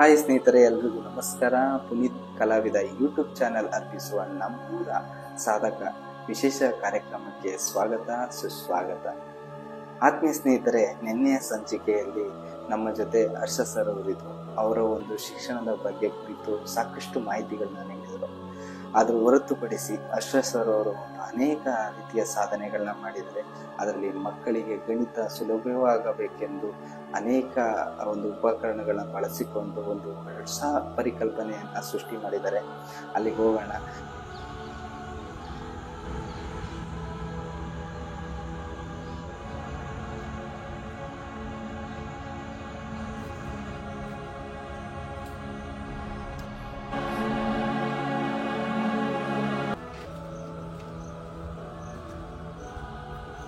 Hi ಸ್ನೇಹಿತರೆ, ಎಲ್ರಿಗೂ ನಮಸ್ಕಾರ. ಪುನೀತ್ ಕಲಾವಿದ ಯೂಟ್ಯೂಬ್ ಚಾನೆಲ್ ಅರ್ಪಿಸುವ ನಮ್ಮೂರ ಸಾಧಕ ವಿಶೇಷ ಕಾರ್ಯಕ್ರಮಕ್ಕೆ ಸ್ವಾಗತ ಸುಸ್ವಾಗತ. ಆತ್ಮೀಯ ಸ್ನೇಹಿತರೆ, ನಿನ್ನೆಯ ಸಂಚಿಕೆಯಲ್ಲಿ ನಮ್ಮ ಜೊತೆ ಹರ್ಷ ಸರ್ ಅವರಿದ್ರು. ಅವರ ಒಂದು ಶಿಕ್ಷಣದ ಬಗ್ಗೆ ಕುರಿತು ಸಾಕಷ್ಟು ಮಾಹಿತಿಗಳನ್ನ ನೀಡಿದರು. ಆದರೂ ಹೊರತುಪಡಿಸಿ ಹರ್ಷ ಸರ್ ಅವರು ಅನೇಕ ರೀತಿಯ ಸಾಧನೆಗಳನ್ನ ಮಾಡಿದ್ದಾರೆ. ಅದರಲ್ಲಿ ಮಕ್ಕಳಿಗೆ ಗಣಿತ ಸುಲಭವಾಗಬೇಕೆಂದು ಅನೇಕ ಒಂದು ಉಪಕರಣಗಳನ್ನ ಬಳಸಿಕೊಂಡು ಒಂದು ಹೊಸ ಪರಿಕಲ್ಪನೆಯನ್ನ ಸೃಷ್ಟಿ ಮಾಡಿದ್ದಾರೆ. ಅಲ್ಲಿಗೆ ಹೋಗೋಣ.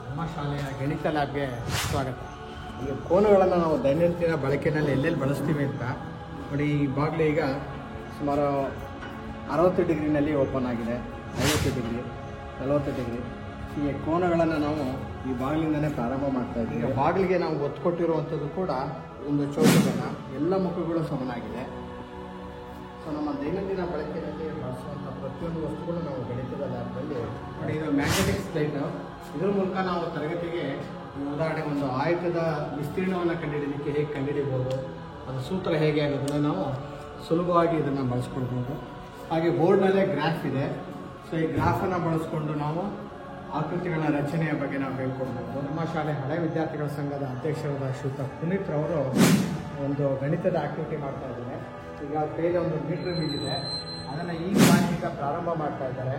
ನಮ್ಮ ಶಾಲೆಯ ಗಣಿತ ಲ್ಯಾಬ್ಗೆ ಸ್ವಾಗತ. ಈಗ ಕೋನಗಳನ್ನು ನಾವು ದೈನಂದಿನ ಬಳಕೆಯಲ್ಲಿ ಎಲ್ಲೆಲ್ಲಿ ಬಳಸ್ತೀವಿ ಅಂತ ನೋಡಿ. ಈ ಬಾಗಿಲು ಈಗ ಸುಮಾರು 60 ಡಿಗ್ರಿನಲ್ಲಿ ಓಪನ್ ಆಗಿದೆ, 50 ಡಿಗ್ರಿ, 40 ಡಿಗ್ರಿ. ಈ ಕೋನಗಳನ್ನು ನಾವು ಈ ಬಾಗಿಲಿಂದನೇ ಪ್ರಾರಂಭ ಮಾಡ್ತಾ ಇದ್ದೀವಿ. ಈಗ ಬಾಗಿಲಿಗೆ ನಾವು ಒತ್ತು ಕೊಟ್ಟಿರುವಂಥದ್ದು ಕೂಡ ಒಂದು ಚೌಕನ, ಎಲ್ಲ ಮುಖಗಳು ಸಮನಾಗಿದೆ. ಸೊ ನಮ್ಮ ದೈನಂದಿನ ಬಳಕೆಯಲ್ಲಿ ಬಳಸುವಂಥ ಪ್ರತಿಯೊಂದು ವಸ್ತುಗಳು ನಾವು ಗಣಿತದ ಲ್ಯಾಬ್ನಲ್ಲಿ ನೋಡಿ. ಇದು ಮ್ಯಾಗ್ನೆಟಿಕ್ ಸ್ಲೈಡ್. ಇದ್ರ ಮೂಲಕ ನಾವು ತರಗತಿಗೆ ಉದಾಹರಣೆಗೆ ಒಂದು ಆಯತದ ವಿಸ್ತೀರ್ಣವನ್ನು ಕಂಡುಹಿಡಿಯಲಿಕ್ಕೆ ಹೇಗೆ ಕಂಡುಹಿಡಿಬೋದು, ಅದು ಸೂತ್ರ ಹೇಗೆ ಅನ್ನೋದನ್ನು ನಾವು ಸುಲಭವಾಗಿ ಇದನ್ನು ಬಳಸ್ಕೊಳ್ಬೋದು. ಹಾಗೆ ಬೋರ್ಡ್ನಲ್ಲೇ ಗ್ರಾಫ್ ಇದೆ. ಸೊ ಈ ಗ್ರಾಫನ್ನು ಬಳಸ್ಕೊಂಡು ನಾವು ಆಕೃತಿಗಳ ರಚನೆಯ ಬಗ್ಗೆ ನಾವು ಹೇಳ್ಕೊಡ್ಬೋದು. ನಮ್ಮ ಶಾಲೆ ಹಳೆ ವಿದ್ಯಾರ್ಥಿಗಳ ಸಂಘದ ಅಧ್ಯಕ್ಷರಾದ ಶ್ರೀಯುತ ಪುನೀತ್ ರವರು ಒಂದು ಗಣಿತದ ಆಕ್ಟಿವಿಟಿ ಮಾಡ್ತಾ ಇದ್ದಾರೆ. ಈಗ ಕೈಯಲ್ಲಿ ಒಂದು ಮೀಟರ್ ವೀಲ್ ಇದೆ, ಅದನ್ನು ಈಗ ಪ್ರಾರಂಭ ಮಾಡ್ತಾ ಇದ್ದಾರೆ.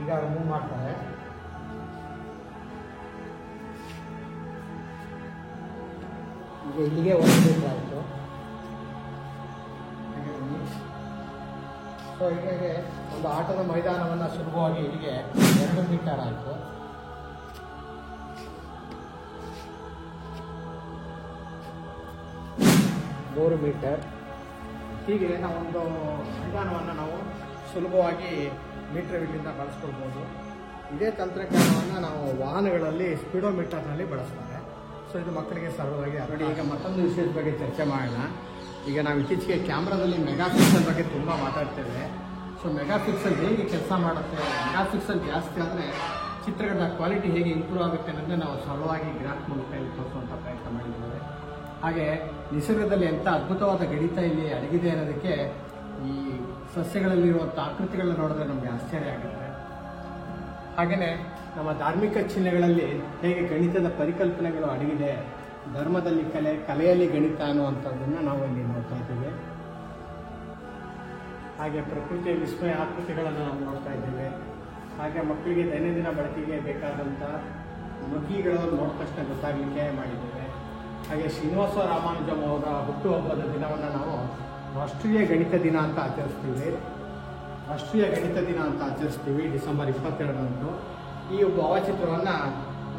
ಈಗ ಮೂವ್ ಮಾಡ್ತಾರೆ. ಈಗ ಇಲ್ಲಿಗೆ 1 ಮೀಟರ್ ಆಯಿತು. ಸೊ ಹೀಗೆ ಒಂದು ಆಟದ ಮೈದಾನವನ್ನು ಸುಲಭವಾಗಿ ಇಲ್ಲಿಗೆ 2 ಮೀಟರ್ ಆಯಿತು. ಮೂರು ಮೀಟರ್. ಹೀಗೆ ನಾವೊಂದು ಮೈದಾನವನ್ನು ನಾವು ಸುಲಭವಾಗಿ ಮೀಟರ್ ವೀಲಿಂದ ಬಳಸ್ಕೊಳ್ಬೋದು. ಇದೇ ತಂತ್ರಜ್ಞಾನವನ್ನು ನಾವು ವಾಹನಗಳಲ್ಲಿ ಸ್ಪೀಡೋಮೀಟರ್ನಲ್ಲಿ ಬಳಸ್ತಾರೆ. ಸೊ ಇದು ಮಕ್ಕಳಿಗೆ ಸರಳವಾಗಿ ನೋಡಿ. ಈಗ ಮತ್ತೊಂದು ವಿಷಯದ ಬಗ್ಗೆ ಚರ್ಚೆ ಮಾಡೋಣ. ಈಗ ನಾವು ಇತ್ತೀಚೆಗೆ ಕ್ಯಾಮ್ರಾದಲ್ಲಿ ಮೆಗಾಪಿಕ್ಸೆಲ್ ಬಗ್ಗೆ ತುಂಬ ಮಾತಾಡ್ತೇವೆ. ಸೊ ಮೆಗಾಪಿಕ್ಸೆಲ್ ಹೇಗೆ ಕೆಲಸ ಮಾಡುತ್ತೆ, ಮೆಗಾಪಿಕ್ಸೆಲ್ ಜಾಸ್ತಿ ಆದರೆ ಚಿತ್ರಗಳ ಕ್ವಾಲಿಟಿ ಹೇಗೆ ಇಂಪ್ರೂವ್ ಆಗುತ್ತೆ ಅನ್ನೋದನ್ನ ನಾವು ಸರಳವಾಗಿ ಗ್ರಾಫ್ ಮೂಲಕ ಇಲ್ಲಿ ತೋರಿಸುವಂಥ ಪ್ರಯತ್ನ ಮಾಡಿದ್ದೇವೆ. ಹಾಗೆ ನಿಸರ್ಗದಲ್ಲಿ ಎಂಥ ಅದ್ಭುತವಾದ ಗಣಿತ ಇಲ್ಲಿ ಅಡಗಿದೆ ಅನ್ನೋದಕ್ಕೆ ಈ ಸಸ್ಯಗಳಲ್ಲಿರುವಂಥ ಆಕೃತಿಗಳನ್ನ ನೋಡಿದ್ರೆ ನಮಗೆ ಆಶ್ಚರ್ಯ ಆಗುತ್ತೆ. ಹಾಗೆಯೇ ನಮ್ಮ ಧಾರ್ಮಿಕ ಚಿಹ್ನೆಗಳಲ್ಲಿ ಹೇಗೆ ಗಣಿತದ ಪರಿಕಲ್ಪನೆಗಳು ಅಡಗಿದೆ, ಧರ್ಮದಲ್ಲಿ ಕಲೆಯಲ್ಲಿ ಗಣಿತ ಅನ್ನುವಂಥದ್ದನ್ನು ನಾವು ಇಲ್ಲಿ ನೋಡ್ತಾ ಇದ್ದೇವೆ. ಹಾಗೆ ಪ್ರಕೃತಿಯ ವಿಸ್ಮಯ ಆಕೃತಿಗಳನ್ನು ನಾವು ನೋಡ್ತಾ ಇದ್ದೇವೆ. ಹಾಗೆ ಮಕ್ಕಳಿಗೆ ದೈನಂದಿನ ಬಳಕೆಗೆ ಬೇಕಾದಂಥ ಮಗ್ಗಿಗಳನ್ನು ನೋಡಿದ ತಕ್ಷಣ ಗೊತ್ತಾಗಲಿಕ್ಕೆ ಮಾಡಿದ್ದೇವೆ. ಹಾಗೆ ಶ್ರೀನಿವಾಸ ರಾಮಾನುಜಂ ಅವರ ಹುಟ್ಟುಹಬ್ಬದ ದಿನವನ್ನು ನಾವು ರಾಷ್ಟ್ರೀಯ ಗಣಿತ ದಿನ ಅಂತ ಆಚರಿಸ್ತೀವಿ. ಡಿಸೆಂಬರ್ 22ರಂದು. ಈ ಭಾವಚಿತ್ರವನ್ನು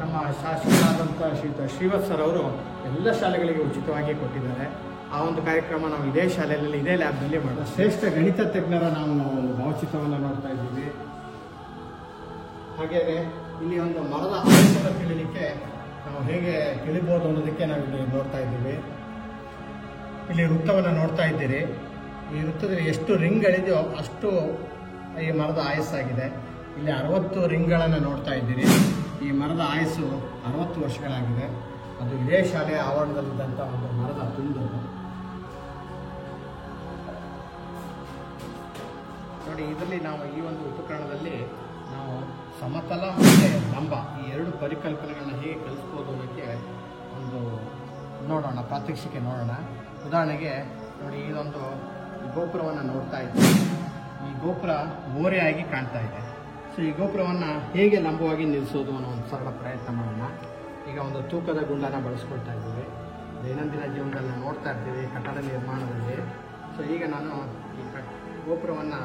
ನಮ್ಮ ಶಾಸಕರಾದಂಥ ಶ್ರೀಯುತ ಶ್ರೀವತ್ಸ ಅವರು ಎಲ್ಲ ಶಾಲೆಗಳಿಗೆ ಉಚಿತವಾಗಿ ಕೊಟ್ಟಿದ್ದಾರೆ. ಆ ಒಂದು ಕಾರ್ಯಕ್ರಮ ನಾವು ಇದೇ ಶಾಲೆಯಲ್ಲಿ, ಇದೇ ಲ್ಯಾಬ್ನಲ್ಲಿ ಮಾಡೋದು. ಶ್ರೇಷ್ಠ ಗಣಿತ ತಜ್ಞರ ನಾವು ಒಂದು ಭಾವಚಿತ್ರವನ್ನು ನೋಡ್ತಾ ಇದ್ದೀವಿ. ಹಾಗೆಯೇ ಇಲ್ಲಿ ಒಂದು ಮರದ ಆಯಸ್ಸನ್ನು ತಿಳಿಲಿಕ್ಕೆ ನಾವು ಹೇಗೆ ತಿಳಿಬೋದು ಅನ್ನೋದಕ್ಕೆ ನಾವು ಇಲ್ಲಿ ನೋಡ್ತಾ ಇದ್ದೀವಿ. ಇಲ್ಲಿ ವೃತ್ತವನ್ನು ನೋಡ್ತಾ ಇದ್ದೀರಿ. ಈ ವೃತ್ತದಲ್ಲಿ ಎಷ್ಟು ರಿಂಗ್ಗಳಿದೆಯೋ ಅಷ್ಟು ಈ ಮರದ ಆಯಸ್ಸಾಗಿದೆ. ಇಲ್ಲಿ 60 ರಿಂಗ್ಗಳನ್ನು ನೋಡ್ತಾ ಇದ್ದೀರಿ. ಈ ಮರದ ಆಯಸ್ಸು 60 ವರ್ಷಗಳಾಗಿದೆ. ಅದು ಇದೇ ಶಾಲೆಯ ಆವರಣದಲ್ಲಿದ್ದಂಥ ಒಂದು ಮರದ ತುಂಡು ನೋಡಿ. ಇದರಲ್ಲಿ ನಾವು ಈ ಒಂದು ಉಪಕರಣದಲ್ಲಿ ನಾವು ಸಮತಲ ಮತ್ತು ಲಂಬ ಈ 2 ಪರಿಕಲ್ಪನೆಗಳನ್ನ ಹೇಗೆ ಕಲಿಸ್ಬೋದು ಅನ್ನೋಕ್ಕೆ ಒಂದು ನೋಡೋಣ, ಪ್ರಾತ್ಯಕ್ಷಿಕೆ ನೋಡೋಣ. ಉದಾಹರಣೆಗೆ ನೋಡಿ, ಇದೊಂದು ಗೋಪುರವನ್ನು ನೋಡ್ತಾ ಇದ್ದೀವಿ. ಈ ಗೋಪುರ ಓರೆಯಾಗಿ ಕಾಣ್ತಾ ಇದೆ. ಸೊ ಈ ಗೋಪುರವನ್ನು ಹೇಗೆ ಲಂಬವಾಗಿ ನಿಲ್ಲಿಸೋದು ಅನ್ನೋ ಒಂದು ಸರಳ ಪ್ರಯತ್ನ ಮಾಡೋಣ. ಈಗ ಒಂದು ತೂಕದ ಗುಂಡನ್ನು ಬಳಸ್ಕೊಳ್ತಾ ಇದ್ದೀವಿ. ದೈನಂದಿನ ಜೀವನದಲ್ಲಿ ನಾವು ನೋಡ್ತಾ ಇರ್ತೀವಿ ಕಟ್ಟಡ ನಿರ್ಮಾಣದಲ್ಲಿ. ಸೊ ಈಗ ನಾನು ಈ ಗೋಪುರವನ್ನು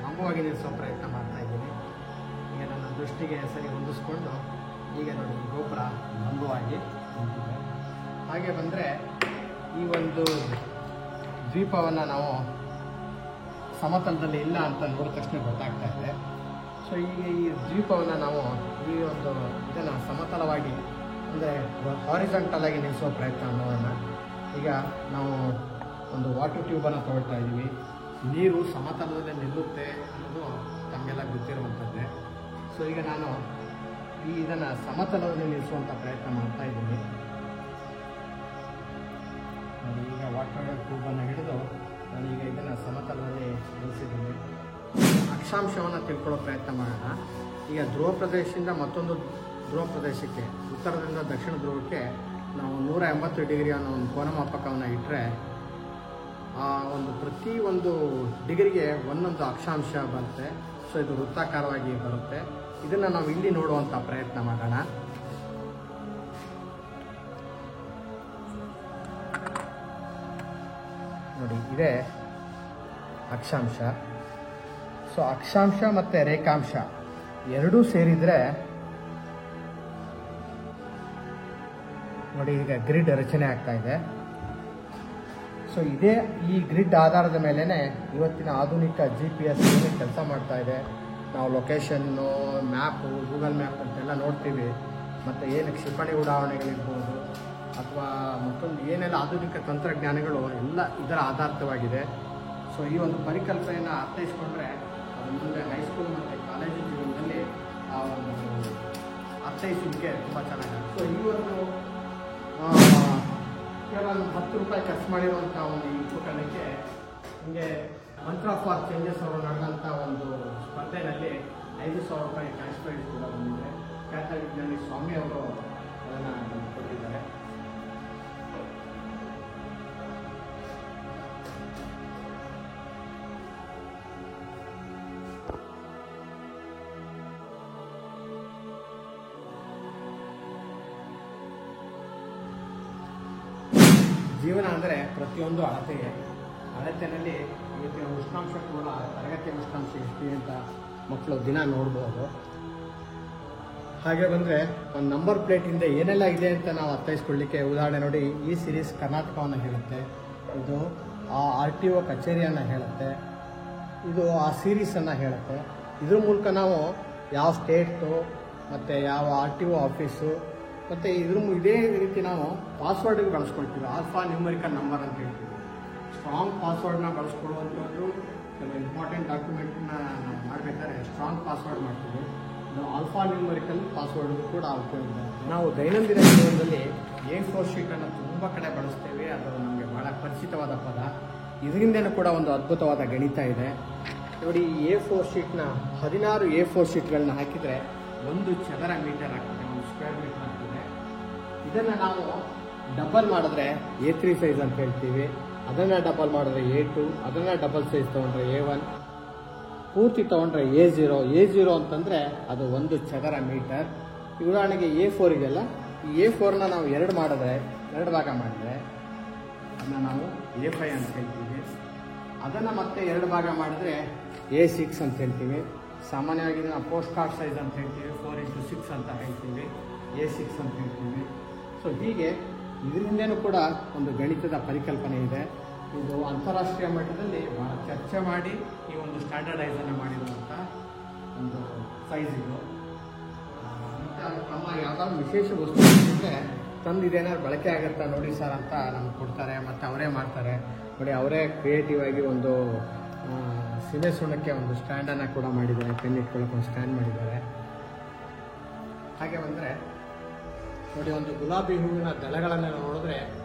ಲಂಬವಾಗಿ ನಿಲ್ಲಿಸೋ ಪ್ರಯತ್ನ ಮಾಡ್ತಾ ಇದ್ದೀನಿ. ಈಗ ನನ್ನ ದೃಷ್ಟಿಗೆ ಸರಿ ಹೊಂದಿಸ್ಕೊಂಡು ಈಗ ನೋಡಿ ಈ ಗೋಪುರ ಲಂಬವಾಗಿ ನಿಂತಿದೆ. ಹಾಗೆ ಬಂದರೆ ಈ ಒಂದು ದ್ವೀಪವನ್ನು ನಾವು ಸಮತಲದಲ್ಲಿ ಇಲ್ಲ ಅಂತ ನೋಡಿದ ತಕ್ಷಣ ಗೊತ್ತಾಗ್ತಾ ಇದೆ. ಸೊ ಈಗ ಈ ದ್ವೀಪವನ್ನು ನಾವು ಈ ಒಂದು ಇದನ್ನು ಸಮತಲವಾಗಿ ಅಂದರೆ ಹಾರಿಜಾಂಟಲ್ ಆಗಿ ನಿಲ್ಲಿಸೋ ಪ್ರಯತ್ನ ಮಾಡೋಣ. ಈಗ ನಾವು ಒಂದು ವಾಟರ್ ಟ್ಯೂಬನ್ನು ತಗೊಳ್ತಾ ಇದ್ದೀವಿ. ನೀರು ಸಮತಲದಲ್ಲಿ ನಿಲ್ಲುತ್ತೆ ಅನ್ನೋದು ತಮಗೆಲ್ಲ ಗೊತ್ತಿರುವಂಥದ್ದೇ. ಸೊ ಈಗ ನಾನು ಇದನ್ನು ಸಮತಲದಲ್ಲಿ ನಿಲ್ಲಿಸುವಂಥ ಪ್ರಯತ್ನ ಮಾಡ್ತಾ ಇದ್ದೀನಿ. ಈಗ ವಾಟರ್ ಟ್ಯೂಬನ್ನು ಹಿಡಿದು ನಾನು ಈಗ ಇದನ್ನು ಸಮತಲದಲ್ಲಿ ನಿಲ್ಲಿಸಿದ್ದೀನಿ. ಅಕ್ಷಾಂಶವನ್ನು ತಿಳ್ಕೊಳ್ಳೋ ಪ್ರಯತ್ನ ಮಾಡೋಣ. ಈಗ ಧ್ರುವ ಪ್ರದೇಶದಿಂದ ಮತ್ತೊಂದು ಧ್ರುವ ಪ್ರದೇಶಕ್ಕೆ, ಉತ್ತರದಿಂದ ದಕ್ಷಿಣ ಧ್ರುವಕ್ಕೆ ನಾವು 180 ಡಿಗ್ರಿ ಅನ್ನೋ ಒಂದು ಕೋನಮಾಪಕವನ್ನು ಇಟ್ಟರೆ ಪ್ರತಿ ಒಂದು ಡಿಗ್ರಿಗೆ ಒಂದೊಂದು ಅಕ್ಷಾಂಶ ಬರುತ್ತೆ. ಸೊ ಇದು ವೃತ್ತಾಕಾರವಾಗಿ ಬರುತ್ತೆ. ಇದನ್ನು ನಾವು ಇಲ್ಲಿ ನೋಡುವಂಥ ಪ್ರಯತ್ನ ಮಾಡೋಣ. ನೋಡಿ, ಇದೇ ಅಕ್ಷಾಂಶ. ಸೊ ಅಕ್ಷಾಂಶ ಮತ್ತು ರೇಖಾಂಶ ಎರಡೂ ಸೇರಿದರೆ ನೋಡಿ ಈಗ ಗ್ರಿಡ್ ರಚನೆ ಆಗ್ತಾ ಇದೆ. ಸೊ ಈ ಗ್ರಿಡ್ ಆಧಾರದ ಮೇಲೇ ಇವತ್ತಿನ ಆಧುನಿಕ GPS ಕೆಲಸ ಮಾಡ್ತಾ ಇದೆ. ನಾವು ಲೊಕೇಶನ್ನು, ಮ್ಯಾಪು, ಗೂಗಲ್ ಮ್ಯಾಪ್ ಅಂತೆಲ್ಲ ನೋಡ್ತೀವಿ. ಮತ್ತು ಏನು ಕ್ಷಿಪಣಿ ಉಡಾವಣೆಗಳಿರ್ಬೋದು ಅಥವಾ ಮತ್ತೊಂದು ಏನೆಲ್ಲ ಆಧುನಿಕ ತಂತ್ರಜ್ಞಾನಗಳು ಎಲ್ಲ ಇದರ ಆಧಾರಿತವಾಗಿದೆ. ಸೊ ಈ ಒಂದು ಪರಿಕಲ್ಪನೆಯನ್ನು ಅರ್ಥೈಸ್ಕೊಂಡ್ರೆ ಅದು ಮುಂದೆ ಹೈಸ್ಕೂಲ್ ಮತ್ತು ಕಾಲೇಜು ಜೀವನದಲ್ಲಿ ಆ ಒಂದು ಅರ್ಥೈಸಲಿಕ್ಕೆ ತುಂಬ ಚೆನ್ನಾಗಿದೆ. ಸೊ ಈ ಒಂದು ಕೇವಲ 10 ರೂಪಾಯಿ ಖರ್ಚು ಮಾಡಿರುವಂಥ ಒಂದು ಈ ಉಪಕರಣಕ್ಕೆ ಹಿಂಗೆ ಮಂತ್ರ ಫಾರ್ ಚೇಂಜಸ್ ಅವರು ನಡೆದಂಥ ಒಂದು ಸ್ಪರ್ಧೆಯಲ್ಲಿ 5,000 ರೂಪಾಯಿ ಕ್ಯಾಶ್ ಪ್ರೈಸ್ ಕೂಡ ಬಂದಿದೆ. ಖ್ಯಾತ ವಿಜ್ಞಾನಿ ಸ್ವಾಮಿ ಅವರು ಅದನ್ನು ಕೊಟ್ಟಿದ್ದಾರೆ. ಜೀವನ ಅಂದರೆ ಪ್ರತಿಯೊಂದು ಅಳತೆಯಲ್ಲಿ ಇವತ್ತಿನ ಉಷ್ಣಾಂಶ ಕೂಡ ತರಗತಿಯ ಉಷ್ಣಾಂಶ ಎಷ್ಟಿದೆ ಅಂತ ಮಕ್ಕಳು ದಿನ ನೋಡ್ಬೋದು. ಹಾಗೆ ಬಂದರೆ ಒಂದು ನಂಬರ್ ಪ್ಲೇಟಿಂದ ಏನೆಲ್ಲ ಇದೆ ಅಂತ ನಾವು ಅರ್ಥೈಸ್ಕೊಳ್ಳಿಕ್ಕೆ ಉದಾಹರಣೆ ನೋಡಿ, ಈ ಸಿರೀಸ್ ಕರ್ನಾಟಕವನ್ನು ಹೇಳುತ್ತೆ, ಇದು ಆ RTO ಕಚೇರಿಯನ್ನು ಹೇಳುತ್ತೆ, ಇದು ಆ ಸೀರೀಸನ್ನು ಹೇಳುತ್ತೆ. ಇದ್ರ ಮೂಲಕ ನಾವು ಯಾವ ಸ್ಟೇಟು ಮತ್ತು ಯಾವ RTO ಆಫೀಸು ಮತ್ತು ಇದೇ ರೀತಿ ನಾವು ಪಾಸ್ವರ್ಡ್ಗೆ ಬಳಸ್ಕೊಳ್ತೀವಿ. ಆಲ್ಫಾ ನ್ಯೂಮರಿಕಲ್ ನಂಬರ್ ಅಂತ ಹೇಳ್ತೀವಿ. ಸ್ಟ್ರಾಂಗ್ ಪಾಸ್ವರ್ಡ್ನ ಬಳಸ್ಕೊಳ್ಳುವಂಥದ್ದು ಕೆಲವು ಇಂಪಾರ್ಟೆಂಟ್ ಡಾಕ್ಯುಮೆಂಟ್ನ ನಾವು ಮಾಡಬೇಕಾದ್ರೆ ಸ್ಟ್ರಾಂಗ್ ಪಾಸ್ವರ್ಡ್ ಮಾಡ್ತೀವಿ. ನಾವು ಆಲ್ಫಾ ನ್ಯೂಮರಿಕಲ್ ಪಾಸ್ವರ್ಡ್ ಕೂಡ ಉಪಯೋಗ ಇದೆ. ನಾವು ದೈನಂದಿನ ಜೀವನದಲ್ಲಿ A4 ಶೀಟನ್ನು ತುಂಬ ಕಡೆ ಬಳಸ್ತೇವೆ. ಅದು ನಮಗೆ ಭಾಳ ಪರಿಚಿತವಾದ ಪದ. ಇದರಿಂದನೂ ಕೂಡ ಒಂದು ಅದ್ಭುತವಾದ ಗಣಿತ ಇದೆ. ನೋಡಿ, ಈ A4 ಶೀಟ್ನ 16 A4 ಶೀಟ್ಗಳನ್ನ ಹಾಕಿದರೆ 1 ಚದರ ಮೀಟರ್ ಆಗ್ತದೆ, 1 ಸ್ಕ್ವೇರ್ ಮೀಟರ್ ಆಗ್ತದೆ. ಇದನ್ನು ನಾವು ಡಬಲ್ ಮಾಡಿದ್ರೆ A3 ಸೈಜ್ ಅಂತ ಹೇಳ್ತೀವಿ. ಅದನ್ನು ಡಬಲ್ ಮಾಡಿದ್ರೆ A2, ಅದನ್ನು ಡಬಲ್ ಸೈಜ್ ತೊಗೊಂಡ್ರೆ A1, ಪೂರ್ತಿ ತೊಗೊಂಡ್ರೆ A0 ಅಂತಂದರೆ ಅದು 1 ಚದರ ಮೀಟರ್. ಉದಾಹರಣೆಗೆ A4 ಇದೆಯಲ್ಲ, ಈ A4ನ ನಾವು 2 ಭಾಗ ಮಾಡಿದರೆ ಅದನ್ನು ನಾವು A5 ಅಂತ ಹೇಳ್ತೀವಿ. ಅದನ್ನು ಮತ್ತೆ 2 ಭಾಗ ಮಾಡಿದ್ರೆ A6 ಅಂತ ಹೇಳ್ತೀವಿ. ಸಾಮಾನ್ಯವಾಗಿ ನಾವು ಪೋಸ್ಟ್ ಕಾರ್ಡ್ ಸೈಜ್ ಅಂತ ಹೇಳ್ತೀವಿ. 4x6 ಅಂತ ಹೇಳ್ತೀವಿ, A6 ಅಂತ ಹೇಳ್ತೀವಿ. ಸೊ ಹೀಗೆ ಇದರಿಂದನೂ ಕೂಡ ಒಂದು ಗಣಿತದ ಪರಿಕಲ್ಪನೆ ಇದೆ. ಇದು ಅಂತಾರಾಷ್ಟ್ರೀಯ ಮಟ್ಟದಲ್ಲಿ ಭಾಳ ಚರ್ಚೆ ಮಾಡಿ ಈ ಒಂದು ಸ್ಟ್ಯಾಂಡರ್ಡೈಸನ್ನು ಮಾಡಿರುವಂಥ ಒಂದು ಸೈಜ್ ಇದು. ಮತ್ತು ತಮ್ಮ ಯಾವುದಾದ್ರು ವಿಶೇಷ ವಸ್ತು ಇದ್ದರೆ ತಂದು ಇದೇನಾದ್ರು ಬಳಕೆ ಆಗುತ್ತಾ ನೋಡಿ ಸರ್ ಅಂತ ನಮ್ಗೆ ಕೊಡ್ತಾರೆ. ಮತ್ತು ಅವರೇ ಮಾಡ್ತಾರೆ ನೋಡಿ. ಅವರೇ ಕ್ರಿಯೇಟಿವ್ ಆಗಿ ಒಂದು ಸೀಮೆ ಸುಣ್ಣಕ್ಕೆ ಒಂದು ಸ್ಟ್ಯಾಂಡನ್ನು ಕೂಡ ಮಾಡಿದ್ದಾರೆ. ಪೆನ್ ಇಟ್ಕೊಳ್ಳೋಕೆ ಒಂದು ಸ್ಟ್ಯಾಂಡ್ ಮಾಡಿದ್ದಾರೆ. ಹಾಗೆ ಬಂದರೆ ನೋಡಿ, ಒಂದು ಗುಲಾಬಿ ಹೂವಿನ ದಳಗಳನ್ನು ನೋಡಿದ್ರೆ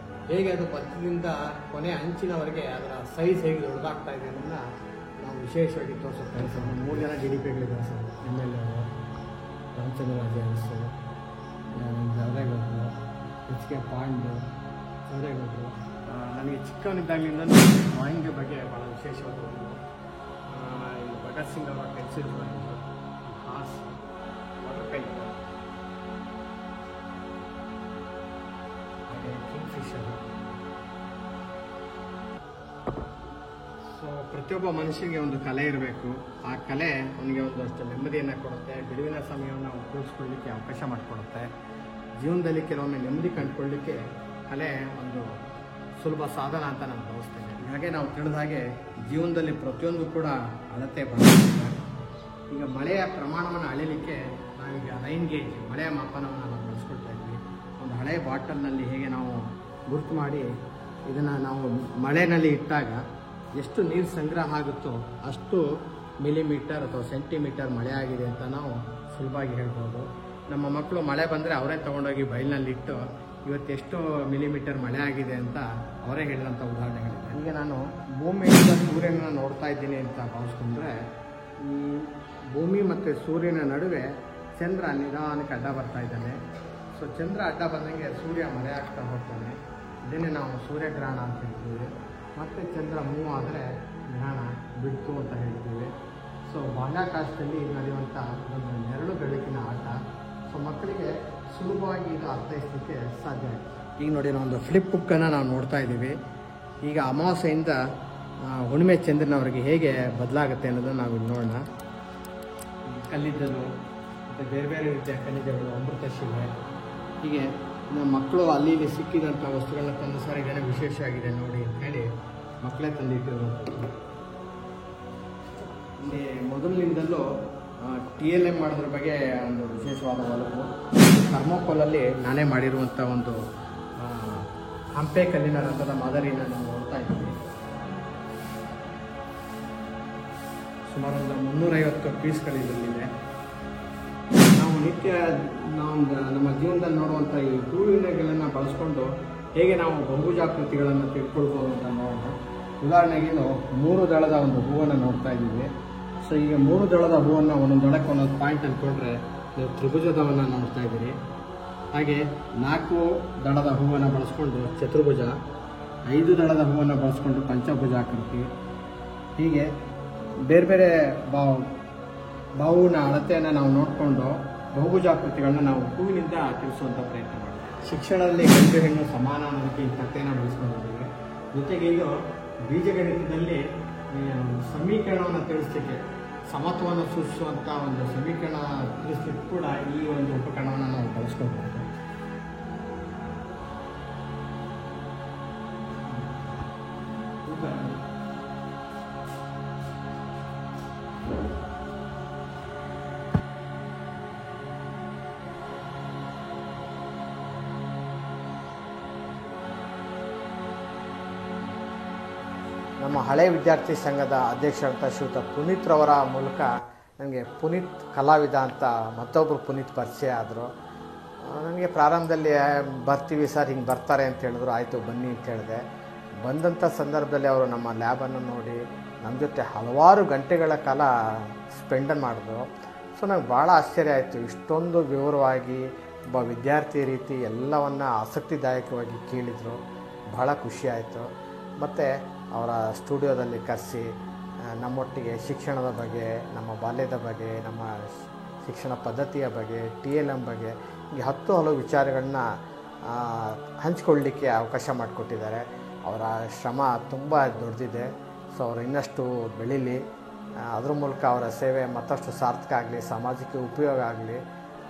ಹೇಗೆ ಅದು ಮಧ್ಯದಿಂದ ಕೊನೆ ಅಂಚಿನವರೆಗೆ ಅದರ ಸೈಜ್ ಹೇಗೆ ದೊಡ್ಡದಾಗ್ತಾ ಇದೆ ಅನ್ನೋದನ್ನ ನಾವು ವಿಶೇಷವಾಗಿ ತೋರಿಸುತ್ತೆ. 3 ಜನ DDPಗಳಿದ್ದಾರೆ ಸರ್. MLA ಅವರು, ರಾಮಚಂದ್ರ ರಾಜು, ಜವರೇಗೌಡರು, HK ಪಾಂಡು, ಜವರೇಗೌಡರು. ನನಗೆ ಚಿಕ್ಕವನಿದ್ದಾಗಲಿಂದ ಡ್ರಾಯಿಂಗ್ ಬಗ್ಗೆ ಭಾಳ ವಿಶೇಷವಾದ ಭಗತ್ ಸಿಂಗ್ ಅವರ ಪೆನ್ಸಿಲ್ ಡ್ರಾಯಿಂಗ್, ಹಾಸ್, ವಾಟರ್ ಪೇಂಟ್, ಕಿಂಗ್ಫಿಷರ್. ಸೊ ಪ್ರತಿಯೊಬ್ಬ ಮನುಷ್ಯನಿಗೆ ಒಂದು ಕಲೆ ಇರಬೇಕು. ಆ ಕಲೆ ಅವನಿಗೆ ಒಂದಷ್ಟು ನೆಮ್ಮದಿಯನ್ನು ಕೊಡುತ್ತೆ. ಬಿಡುವಿನ ಸಮಯವನ್ನು ಉಪಯೋಗಿಸ್ಕೊಳ್ಳಿಕ್ಕೆ ಅವಕಾಶ ಮಾಡಿಕೊಡುತ್ತೆ. ಜೀವನದಲ್ಲಿ ಕೆಲವೊಮ್ಮೆ ನೆಮ್ಮದಿ ಕಂಡುಕೊಳ್ಳಲಿಕ್ಕೆ ಕಲೆ ಒಂದು ಸುಲಭ ಸಾಧನ ಅಂತ ನಾನು ಭಾವಿಸ್ತೇನೆ. ಹಾಗೆ ನಾವು ತಿಳಿದ ಹಾಗೆ ಜೀವನದಲ್ಲಿ ಪ್ರತಿಯೊಂದು ಕೂಡ ಅಳತೆ ಬರುತ್ತೆ. ಈಗ ಮಳೆಯ ಪ್ರಮಾಣವನ್ನು ಅಳೆಯಲಿಕ್ಕೆ ನಾವೀಗ ರೈನ್ ಗೇಜ್, ಮಳೆಯ ಮಾಪನವನ್ನು ನಾವು ಬಳಸ್ಕೊಳ್ತಾ ಇದ್ವಿ. ಒಂದು ಹಳೆಯ ಬಾಟಲ್ನಲ್ಲಿ ಹೇಗೆ ನಾವು ಗುರುತು ಮಾಡಿ ಇದನ್ನು ನಾವು ಮಳೆಯಲ್ಲಿ ಇಟ್ಟಾಗ ಎಷ್ಟು ನೀರು ಸಂಗ್ರಹ ಆಗುತ್ತೋ ಅಷ್ಟು ಮಿಲಿಮೀಟರ್ ಅಥವಾ ಸೆಂಟಿಮೀಟರ್ ಮಳೆ ಆಗಿದೆ ಅಂತ ನಾವು ಸುಲಭವಾಗಿ ಹೇಳ್ಬೋದು. ನಮ್ಮ ಮಕ್ಕಳು ಮಳೆ ಬಂದರೆ ಅವರೇ ತೊಗೊಂಡೋಗಿ ಬಯಲಿನಲ್ಲಿಟ್ಟು ಇವತ್ತೆಷ್ಟು ಮಿಲಿಮೀಟರ್ ಮಳೆ ಆಗಿದೆ ಅಂತ ಅವರೇ ಹೇಳಿದಂಥ ಉದಾಹರಣೆಗಳಿದೆ. ಈಗ ನಾನು ಭೂಮಿಯಿಂದ ಸೂರ್ಯನ ನೋಡ್ತಾ ಇದ್ದೀನಿ ಅಂತ ಭಾವಿಸ್ಕೊಂಡ್ರೆ ಈ ಭೂಮಿ ಮತ್ತು ಸೂರ್ಯನ ನಡುವೆ ಚಂದ್ರ ನಿಧಾನಕ್ಕೆ ಅಡ್ಡ ಬರ್ತಾ ಇದ್ದಾನೆ. ಸೊ ಚಂದ್ರ ಅಡ್ಡ ಬಂದಂಗೆ ಸೂರ್ಯ ಮರೆ ಆಗ್ತಾ ಹೋಗ್ತಾನೆ. ಇದನ್ನೇ ನಾವು ಸೂರ್ಯಗ್ರಹಣ ಅಂತ ಹೇಳ್ತೀವಿ. ಮತ್ತು ಚಂದ್ರ ಮೂವ್ ಆದರೆ ಗ್ರಹಣ ಬಿಡ್ತು ಅಂತ ಹೇಳ್ತೀವಿ. ಸೊ ಬಾಹ್ಯಾಕಾಶದಲ್ಲಿ ನಡೆಯುವಂಥ ಒಂದು ನೆರಳು ಬೆಳಕಿನ ಆಟ. ಸೊ ಮಕ್ಕಳಿಗೆ ಸುಲಭವಾಗಿ ಇದು ಅರ್ಥೈಸಲಿಕ್ಕೆ ಸಾಧ್ಯ ಆಯಿತು. ಈಗ ನೋಡಿ ನಾವೊಂದು ಫ್ಲಿಪ್ ಬುಕ್ಕನ್ನು ನಾವು ನೋಡ್ತಾ ಇದ್ದೀವಿ. ಈಗ ಅಮಾವಾಸ್ಯೆಯಿಂದ ಹುಣ್ಣಿಮೆ ಚಂದ್ರನವರೆಗೆ ಹೇಗೆ ಬದಲಾಗುತ್ತೆ ಅನ್ನೋದನ್ನು ನಾವು ಇಲ್ಲಿ ನೋಡೋಣ. ಕಲ್ಲಿದ್ದಲು ಮತ್ತು ಬೇರೆ ಬೇರೆ ರೀತಿಯ ಖನಿಜಗಳು, ಅಮೃತ ಶಿಲೆ, ಹೀಗೆ ನಮ್ಮ ಮಕ್ಕಳು ಅಲ್ಲಿ ಇಲ್ಲಿ ಸಿಕ್ಕಿದಂಥ ವಸ್ತುಗಳನ್ನ ತಂದು ಸರ್ ಇದೇನೋ ವಿಶೇಷ ಆಗಿದೆ ನೋಡಿ ಅಂತ ಹೇಳಿ ಮಕ್ಕಳೇ ತಂದಿಟ್ಟಿರುವಂಥದ್ದು. ಇಲ್ಲಿ ಮೊದಲಿನಿಂದಲೂ TLM ಮಾಡೋದ್ರ ಬಗ್ಗೆ ಒಂದು ವಿಶೇಷವಾದ ಒಲವು. ಥರ್ಮೋಕೋಲಲ್ಲಿ ನಾನೇ ಮಾಡಿರುವಂಥ ಒಂದು ಹಂಪೆ ಕಲ್ಲಿನ ರಥದ ಮಾದರಿನ ನಾವು ನೋಡ್ತಾ ಇದ್ದೀವಿ. ಸುಮಾರು ಒಂದು 350 ಪೀಸ್ಗಳಿದೆ. ನಾವು ನಿತ್ಯ ನಮ್ಮ ಜೀವನದಲ್ಲಿ ನೋಡುವಂಥ ಈ ಹೂವಿನಗಳನ್ನು ಬಳಸ್ಕೊಂಡು ಹೇಗೆ ನಾವು ಬಹುಭುಜಾಕೃತಿಗಳನ್ನು ತಿಳ್ಕೊಳ್ಬೋದು ಅಂತ ನೋಡೋಣ. ಉದಾಹರಣೆಗೆ ಇದು 3 ದಳದ ಒಂದು ಹೂವನ್ನು ನೋಡ್ತಾ ಇದ್ದೀವಿ. ಸೊ ಈಗ 3 ದಳದ ಹೂವನ್ನು ಒಂದೊಂದು ದಳಕ್ಕೆ ಒಂದೊಂದು ಪಾಯಿಂಟ್ ಅಂದ್ಕೊಂಡ್ರೆ ನೀವು ತ್ರಿಭುಜದವನ್ನು ನೋಡ್ತಾ ಇದ್ದೀರಿ. ಹಾಗೆ 4 ದಳದ ಹೂವನ್ನು ಬಳಸ್ಕೊಂಡು ಚತುರ್ಭುಜ, 5 ದಳದ ಹೂವನ್ನು ಬಳಸ್ಕೊಂಡು ಪಂಚಭುಜಾಕೃತಿ, ಹೀಗೆ ಬೇರೆ ಬೇರೆ ಬಾವುನ ಅಳತೆಯನ್ನು ನಾವು ನೋಡಿಕೊಂಡು ಬಹುಭುಜಾಕೃತಿಗಳನ್ನ ನಾವು ಹೂವಿನಿಂದ ತಿಳಿಸುವಂಥ ಪ್ರಯತ್ನ ಮಾಡ್ತೀವಿ. ಶಿಕ್ಷಣದಲ್ಲಿ ಗಂಡು ಹೆಣ್ಣು ಸಮಾನ ಅನ್ನೋದಕ್ಕೆ ಈ ಕಥೆಯನ್ನು ಬಳಸ್ಕೊಂಡಿದ್ದೀವಿ. ಜೊತೆಗೆ ಈಗ ಬೀಜಗಣಿತದಲ್ಲಿ ಸಮೀಕರಣವನ್ನು ತಿಳಿಸ್ಲಿಕ್ಕೆ, ಸಮತ್ವವನ್ನು ಸೂಚಿಸುವಂಥ ಒಂದು ಸಮೀಕರಣ ತಿಳಿಸ್ಲಿಕ್ಕೆ ಕೂಡ ಈ ಒಂದು ಉಪಕರಣವನ್ನು ನಾವು ಬಳಸ್ಕೊಳ್ಬೋದು. ನಮ್ಮ ಹಳೆ ವಿದ್ಯಾರ್ಥಿ ಸಂಘದ ಅಧ್ಯಕ್ಷರಂತ ಶ್ರೀಯುತ ಪುನೀತ್ ರವರ ಮೂಲಕ ನನಗೆ ಪುನೀತ್ ಕಲಾವಿದ ಅಂತ ಮತ್ತೊಬ್ಬರು ಪುನೀತ್ ಪರಿಚಯ ಆದರು. ನನಗೆ ಪ್ರಾರಂಭದಲ್ಲಿ ಬರ್ತೀವಿ ಸರ್, ಹಿಂಗೆ ಬರ್ತಾರೆ ಅಂತ ಹೇಳಿದ್ರು. ಆಯಿತು ಬನ್ನಿ ಅಂತ ಹೇಳಿದೆ. ಬಂದಂಥ ಸಂದರ್ಭದಲ್ಲಿ ಅವರು ನಮ್ಮ ಲ್ಯಾಬನ್ನು ನೋಡಿ ನಮ್ಮ ಜೊತೆ ಹಲವಾರು ಗಂಟೆಗಳ ಕಾಲ ಸ್ಪೆಂಡನ್ ಮಾಡಿದ್ರು. ಸೊ ನನಗೆ ಭಾಳ ಆಶ್ಚರ್ಯ ಆಯಿತು. ಇಷ್ಟೊಂದು ವಿವರವಾಗಿ ಒಬ್ಬ ವಿದ್ಯಾರ್ಥಿ ರೀತಿ ಎಲ್ಲವನ್ನು ಆಸಕ್ತಿದಾಯಕವಾಗಿ ಕೇಳಿದರು. ಭಾಳ ಖುಷಿಯಾಯಿತು. ಮತ್ತು ಅವರ ಸ್ಟುಡಿಯೋದಲ್ಲಿ ಕರೆಸಿ ನಮ್ಮೊಟ್ಟಿಗೆ ಶಿಕ್ಷಣದ ಬಗ್ಗೆ, ನಮ್ಮ ಬಾಲ್ಯದ ಬಗ್ಗೆ, ನಮ್ಮ ಶಿಕ್ಷಣ ಪದ್ಧತಿಯ ಬಗ್ಗೆ, TLM ಬಗ್ಗೆ ಹೀಗೆ 10 ಹಲವು ವಿಚಾರಗಳನ್ನ ಹಂಚಿಕೊಳ್ಳಲಿಕ್ಕೆ ಅವಕಾಶ ಮಾಡಿಕೊಟ್ಟಿದ್ದಾರೆ. ಅವರ ಶ್ರಮ ತುಂಬ ದೊಡ್ಡದಿದೆ. ಸೊ ಅವರು ಇನ್ನಷ್ಟು ಬೆಳೀಲಿ, ಅದ್ರ ಮೂಲಕ ಅವರ ಸೇವೆ ಮತ್ತಷ್ಟು ಸಾರ್ಥಕ ಆಗಲಿ, ಸಮಾಜಕ್ಕೆ ಉಪಯೋಗ ಆಗಲಿ.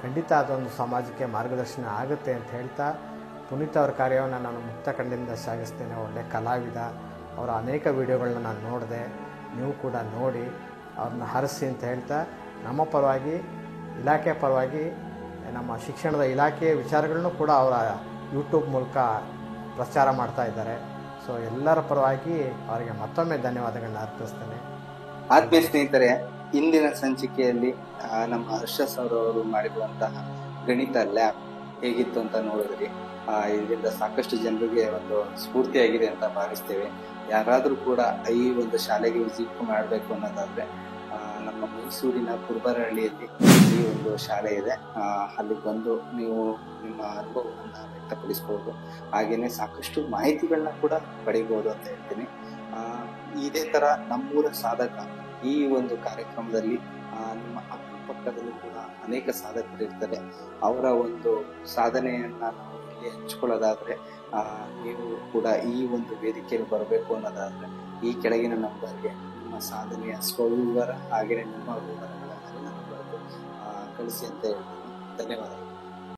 ಖಂಡಿತ ಅದೊಂದು ಸಮಾಜಕ್ಕೆ ಮಾರ್ಗದರ್ಶನ ಆಗುತ್ತೆ ಅಂತ ಹೇಳ್ತಾ ಪುನೀತ್ ಅವರ ಕಾರ್ಯವನ್ನು ನಾನು ಮುಕ್ತ ಕಣ್ಣಿಂದ ಶ್ಲಾಘಿಸ್ತೇನೆ. ಒಳ್ಳೆಯ ಕಲಾವಿದ. ಅವರ ಅನೇಕ ವಿಡಿಯೋಗಳನ್ನ ನಾನು ನೋಡಿದೆ. ನೀವು ಕೂಡ ನೋಡಿ ಅವ್ರನ್ನ ಹರಿಸಿ ಅಂತ ಹೇಳ್ತಾ, ನಮ್ಮ ಪರವಾಗಿ, ಇಲಾಖೆ ಪರವಾಗಿ, ನಮ್ಮ ಶಿಕ್ಷಣದ ಇಲಾಖೆಯ ವಿಚಾರಗಳನ್ನು ಕೂಡ ಅವರ ಯೂಟ್ಯೂಬ್ ಮೂಲಕ ಪ್ರಚಾರ ಮಾಡ್ತಾ ಇದ್ದಾರೆ. ಸೊ ಎಲ್ಲರ ಪರವಾಗಿ ಅವರಿಗೆ ಮತ್ತೊಮ್ಮೆ ಧನ್ಯವಾದಗಳನ್ನ ಅರ್ಪಿಸ್ತೇನೆ. ಆತ್ಮೀಯ ಸ್ನೇಹಿತರೆ, ಇಂದಿನ ಸಂಚಿಕೆಯಲ್ಲಿ ನಮ್ಮ ಹರ್ಷ ಸರ್ ಅವರು ಮಾಡಿರುವಂತಹ ಗಣಿತ ಲ್ಯಾಬ್ ಹೇಗಿತ್ತು ಅಂತ ನೋಡಿದ್ರಿ. ಇದರಿಂದ ಸಾಕಷ್ಟು ಜನರಿಗೆ ಒಂದು ಸ್ಫೂರ್ತಿಯಾಗಿದೆ ಅಂತ ಭಾವಿಸ್ತೇವೆ. ಯಾರಾದರೂ ಕೂಡ ಈ ಒಂದು ಶಾಲೆಗೆ ವಿಸಿಟ್ ಮಾಡಬೇಕು ಅನ್ನೋದಾದ್ರೆ ನಮ್ಮ ಮೈಸೂರಿನ ಕುರುಬರಹಳ್ಳಿಯಲ್ಲಿ ಈ ಒಂದು ಶಾಲೆ ಇದೆ. ಅಲ್ಲಿ ಬಂದು ನೀವು ನಿಮ್ಮ ಅನುಭವವನ್ನು ವ್ಯಕ್ತಪಡಿಸ್ಬೋದು. ಹಾಗೇನೆ ಸಾಕಷ್ಟು ಮಾಹಿತಿಗಳನ್ನ ಕೂಡ ಪಡಿಬೋದು ಅಂತ ಹೇಳ್ತೀನಿ. ಇದೇ ತರ ನಮ್ಮೂರ ಸಾಧಕ ಈ ಒಂದು ಕಾರ್ಯಕ್ರಮದಲ್ಲಿ ನಿಮ್ಮ ಅಕ್ಕಪಕ್ಕದಲ್ಲೂ ಕೂಡ ಅನೇಕ ಸಾಧಕರು ಇರ್ತಾರೆ. ಅವರ ಒಂದು ಸಾಧನೆಯನ್ನ ನಾವು ಇಲ್ಲಿ ಹಂಚ್ಕೊಳ್ಳೋದಾದ್ರೆ, ನೀವು ಕೂಡ ಈ ಒಂದು ವೇದಿಕೆಯಲ್ಲಿ ಬರಬೇಕು ಅನ್ನೋದಾದ್ರೆ ಈ ಕೆಳಗಿನ ನಂಬರ್ಗೆ ನಿಮ್ಮ ಸಾಧನೆಯ ಸ್ವವಿವರ ಹಾಗೆಯೇ ನಿಮ್ಮ ವಿವರಗಳನ್ನು ಕಳಿಸಿ ಅಂತ ಹೇಳ್ತೀನಿ. ಧನ್ಯವಾದ.